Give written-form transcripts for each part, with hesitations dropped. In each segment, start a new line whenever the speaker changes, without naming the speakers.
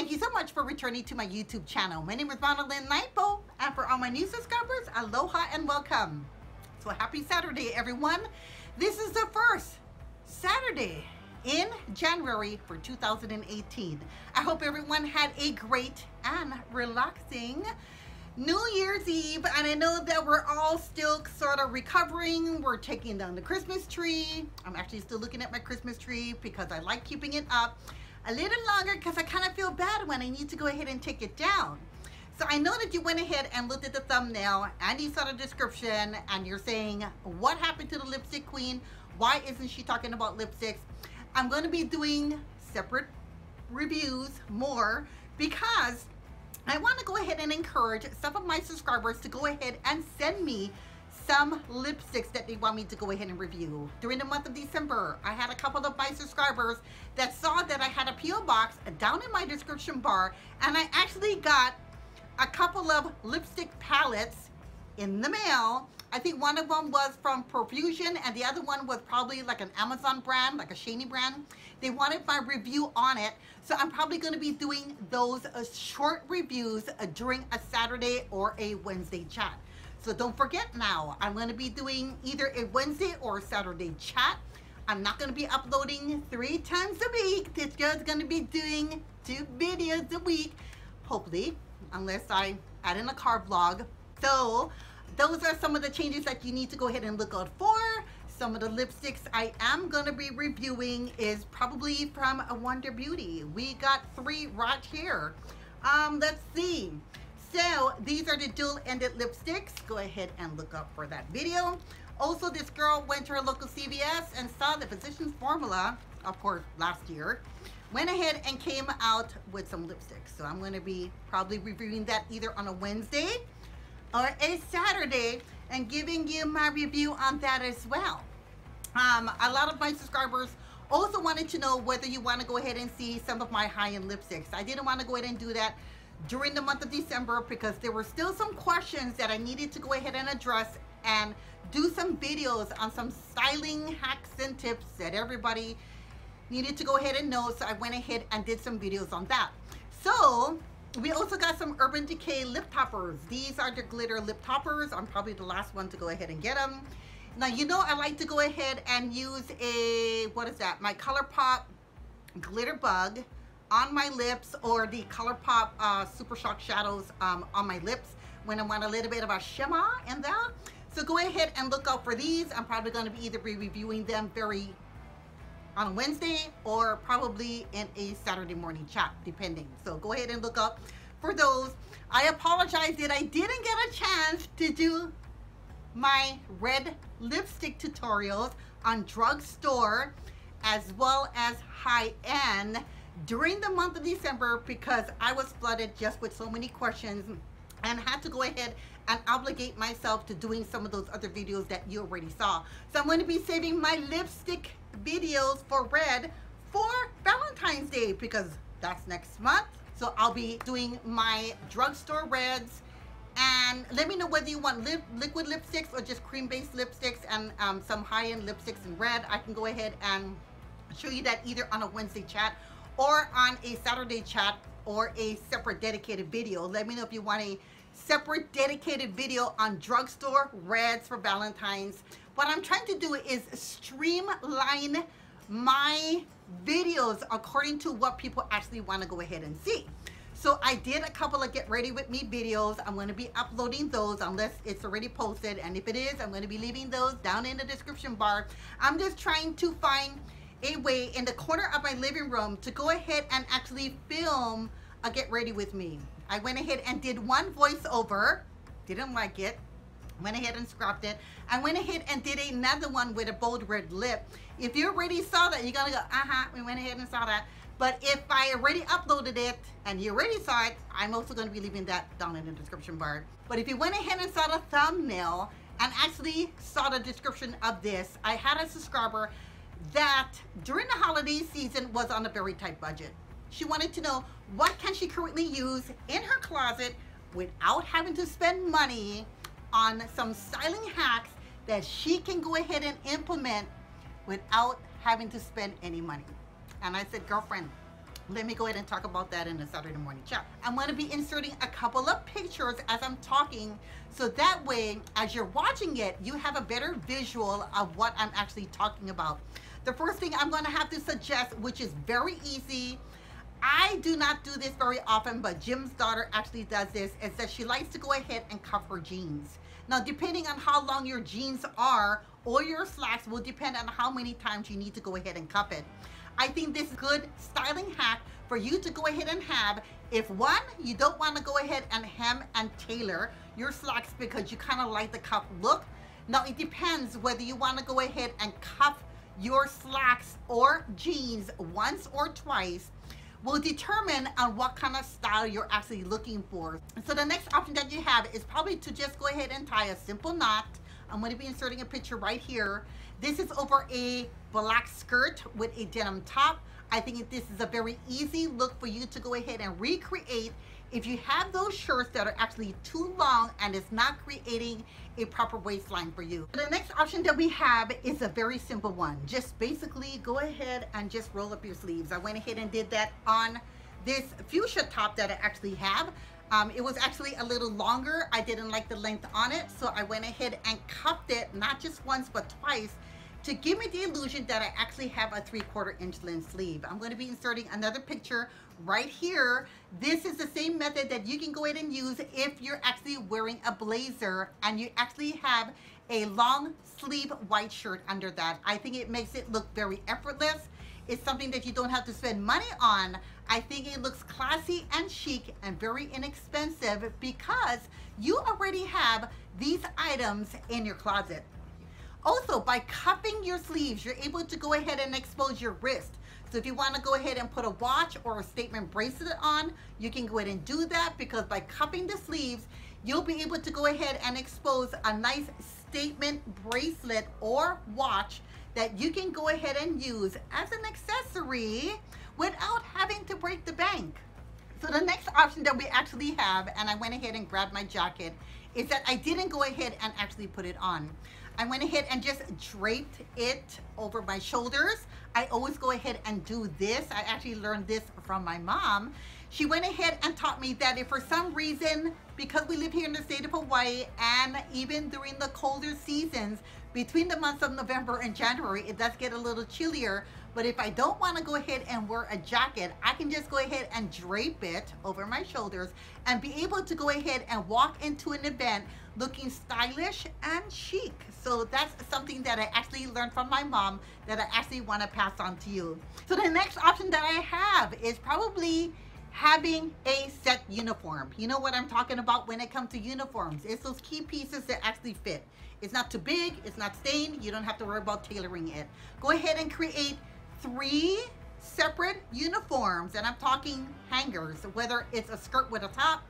Thank you so much for returning to my YouTube channel. My name is Ranalynn Naipo, and for all my new subscribers, aloha and welcome. So happy Saturday, everyone. This is the first Saturday in January for 2018. I hope everyone had a great and relaxing New Year's Eve, and I know that we're all still sort of recovering. We're taking down the Christmas tree. I'm actually still looking at my Christmas tree because I like keeping it up a little longer because I kind of feel bad when I need to go ahead and take it down. So I know that you went ahead and looked at the thumbnail and you saw the description and you're saying, what happened to the lipstick queen? Why isn't she talking about lipsticks? I'm going to be doing separate reviews more because I want to go ahead and encourage some of my subscribers to go ahead and send me some lipsticks that they want me to go ahead and review. During the month of December, I had a couple of my subscribers that saw that I had a P.O. box down in my description bar, and I actually got a couple of lipstick palettes in the mail. I think one of them was from Profusion and the other one was probably like an Amazon brand, like a Shani brand. They wanted my review on it, so I'm probably going to be doing those short reviews during a Saturday or a Wednesday chat. So don't forget now, I'm going to be doing either a Wednesday or a Saturday chat. I'm not going to be uploading 3 times a week. This girl's going to be doing 2 videos a week, hopefully, unless I add in a car vlog. So those are some of the changes that you need to go ahead and look out for. Some of the lipsticks I am going to be reviewing is probably from a Wonder Beauty. We got 3 right here. Let's see. So these are the dual-ended lipsticks. Go ahead and look up for that video. Also, this girl went to her local CVS and saw the Physicians Formula, of course, last year. Went ahead and came out with some lipsticks. So I'm going to be probably reviewing that either on a Wednesday or a Saturday and giving you my review on that as well. A lot of my subscribers also wanted to know whether you want to go ahead and see some of my high-end lipsticks. I didn't want to go ahead and do that during the month of December because there were still some questions that I needed to go ahead and address and do some videos on some styling hacks and tips that everybody needed to go ahead and know. So I went ahead and did some videos on that. So we also got some Urban Decay lip toppers. These are the glitter lip toppers. I'm probably the last one to go ahead and get them. Now, you know I like to go ahead and use a, what is that? My ColourPop Glitter Bug on my lips, or the ColourPop Super Shock Shadows on my lips when I want a little bit of a shimmer in there. So go ahead and look out for these. I'm probably going to be either reviewing them on a Wednesday or probably in a Saturday morning chat, depending. So go ahead and look up for those. I apologize that I didn't get a chance to do my red lipstick tutorials on drugstore as well as high-end during the month of December because I was flooded just with so many questions and had to go ahead and obligate myself to doing some of those other videos that you already saw. So I'm going to be saving my lipstick videos for red for Valentine's Day because that's next month. So I'll be doing my drugstore reds, and let me know whether you want liquid lipsticks or just cream-based lipsticks and some high-end lipsticks in red. I can go ahead and show you that either on a Wednesday chat or on a Saturday chat or a separate dedicated video. Let me know if you want a separate dedicated video on drugstore reds for Valentine's. What I'm trying to do is streamline my videos according to what people actually want to go ahead and see. So I did a couple of get ready with me videos. I'm going to be uploading those unless it's already posted, and if it is, I'm going to be leaving those down in the description bar. I'm just trying to find a way in the corner of my living room to go ahead and actually film a get ready with me. I went ahead and did one voiceover, didn't like it, went ahead and scrapped it. I went ahead and did another one with a bold red lip. If you already saw that, you're gonna go, we went ahead and saw that. But if I already uploaded it and you already saw it, I'm also gonna be leaving that down in the description bar. But if you went ahead and saw the thumbnail and actually saw the description of this, I had a subscriber that during the holiday season was on a very tight budget. She wanted to know what can she currently use in her closet without having to spend money on some styling hacks that she can go ahead and implement without having to spend any money. And I said, girlfriend, Let me go ahead and talk about that in the Saturday morning chat. I'm going to be inserting a couple of pictures as I'm talking, so that way, as you're watching it, you have a better visual of what I'm actually talking about. The first thing I'm going to have to suggest, which is very easy, I do not do this very often, but Jim's daughter actually does this, is that she likes to go ahead and cuff her jeans. Now, depending on how long your jeans are or your slacks will depend on how many times you need to go ahead and cuff it. I think this is a good styling hack for you to go ahead and have if, one, you don't want to go ahead and hem and tailor your slacks because you kind of like the cuff look. Now, it depends whether you want to go ahead and cuff your slacks or jeans once or twice will determine on what kind of style you're actually looking for. So the next option that you have is probably to just go ahead and tie a simple knot. I'm going to be inserting a picture right here. This is over a black skirt with a denim top. I think this is a very easy look for you to go ahead and recreate if you have those shirts that are actually too long and it's not creating a proper waistline for you. The next option that we have is a very simple one. Just basically go ahead and just roll up your sleeves. I went ahead and did that on this fuchsia top that I actually have. It was actually a little longer. I didn't like the length on it, so I went ahead and cuffed it, not just once but twice, to give me the illusion that I actually have a 3/4 inch length sleeve. I'm going to be inserting another picture right here. This is the same method that you can go ahead and use if you're actually wearing a blazer and you actually have a long sleeve white shirt under that. I think it makes it look very effortless. It's something that you don't have to spend money on. I think it looks classy and chic and very inexpensive because you already have these items in your closet. Also, by cuffing your sleeves, you're able to go ahead and expose your wrist. So if you want to go ahead and put a watch or a statement bracelet on, you can go ahead and do that, because by cuffing the sleeves, you'll be able to go ahead and expose a nice statement bracelet or watch that you can go ahead and use as an accessory without having to break the bank. So the next option that we actually have, and I went ahead and grabbed my jacket, is that I didn't go ahead and actually put it on. I went ahead and just draped it over my shoulders. I always go ahead and do this. I actually learned this from my mom. She went ahead and taught me that if for some reason, because we live here in the state of Hawaii, and even during the colder seasons, between the months of November and January, it does get a little chillier. But if I don't want to go ahead and wear a jacket, I can just go ahead and drape it over my shoulders and be able to go ahead and walk into an event looking stylish and chic. So that's something that I actually learned from my mom that I actually want to pass on to you. So the next option that I have is probably having a set uniform. You know what I'm talking about when it comes to uniforms. It's those key pieces that actually fit. It's not too big, it's not stained, you don't have to worry about tailoring it. Go ahead and create 3 separate uniforms, and I'm talking hangers, whether it's a skirt with a top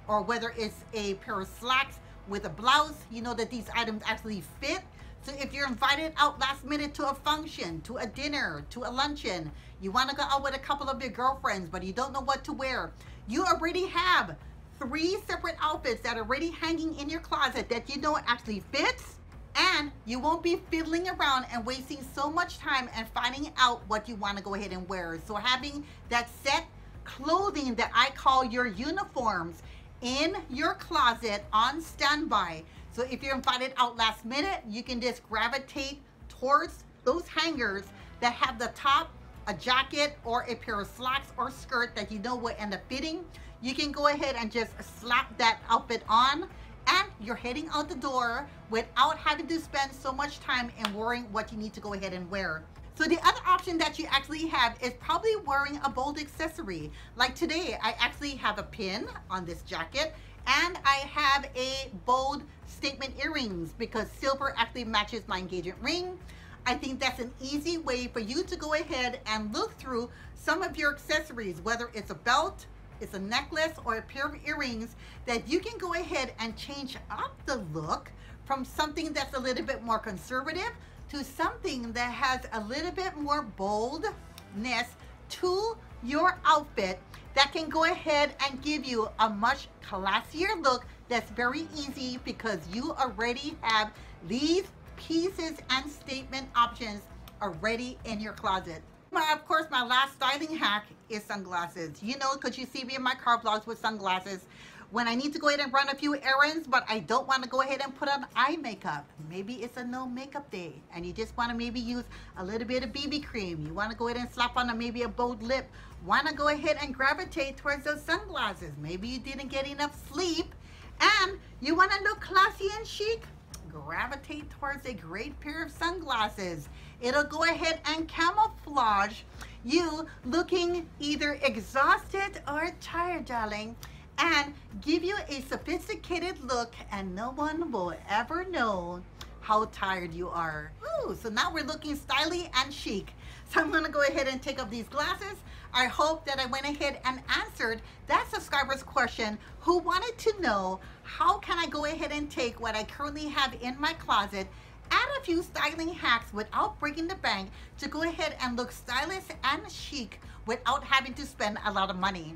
or whether it's a pair of slacks with a blouse. You know that these items actually fit. So if you're invited out last minute to a function, to a dinner, to a luncheon, you want to go out with a couple of your girlfriends but you don't know what to wear, you already have 3 separate outfits that are already hanging in your closet that you know actually fits, and you won't be fiddling around and wasting so much time and finding out what you want to go ahead and wear. So having that set clothing that I call your uniforms in your closet on standby. So if you're invited out last minute, you can just gravitate towards those hangers that have the top, a jacket, or a pair of slacks or skirt that you know will end up fitting. You can go ahead and just slap that outfit on, and you're heading out the door without having to spend so much time in worrying what you need to go ahead and wear. So the other option that you actually have is probably wearing a bold accessory. Like today, I actually have a pin on this jacket, and I have a bold statement earrings because silver actually matches my engagement ring. I think that's an easy way for you to go ahead and look through some of your accessories, whether it's a belt, it's a necklace, or a pair of earrings, that you can go ahead and change up the look from something that's a little bit more conservative to something that has a little bit more boldness to your outfit that can go ahead and give you a much classier look that's very easy because you already have these pieces and statement options already in your closet. Of course, my last styling hack is sunglasses. You know, because you see me in my car vlogs with sunglasses. When I need to go ahead and run a few errands, but I don't want to go ahead and put on eye makeup. Maybe it's a no makeup day, and you just want to maybe use a little bit of BB cream. You want to go ahead and slap on maybe a bold lip. Want to go ahead and gravitate towards those sunglasses. Maybe you didn't get enough sleep, and you want to look classy and chic. Gravitate towards a great pair of sunglasses. It'll go ahead and camouflage you looking either exhausted or tired, darling, and give you a sophisticated look, and no one will ever know how tired you are. Ooh, so now we're looking stylish and chic. So I'm gonna go ahead and take off these glasses. I hope that I went ahead and answered that subscriber's question who wanted to know how can I go ahead and take what I currently have in my closet, add a few styling hacks without breaking the bank to go ahead and look stylish and chic without having to spend a lot of money.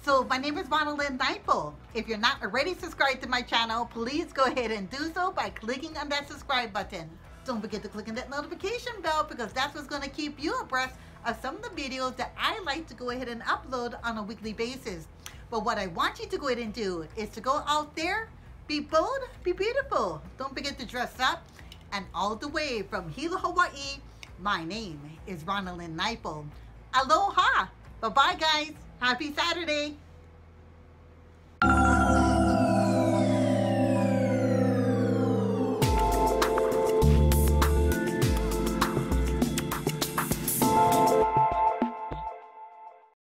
So my name is Ranalynn Naipo. If you're not already subscribed to my channel, please go ahead and do so by clicking on that subscribe button. Don't forget to click on that notification bell, because that's what's going to keep you abreast of some of the videos that I like to go ahead and upload on a weekly basis. But what I want you to go ahead and do is to go out there, be bold, be beautiful. Don't forget to dress up. And all the way from Hilo, Hawaii, my name is Ranalynn Naipo. Aloha. Bye-bye, guys. Happy Saturday.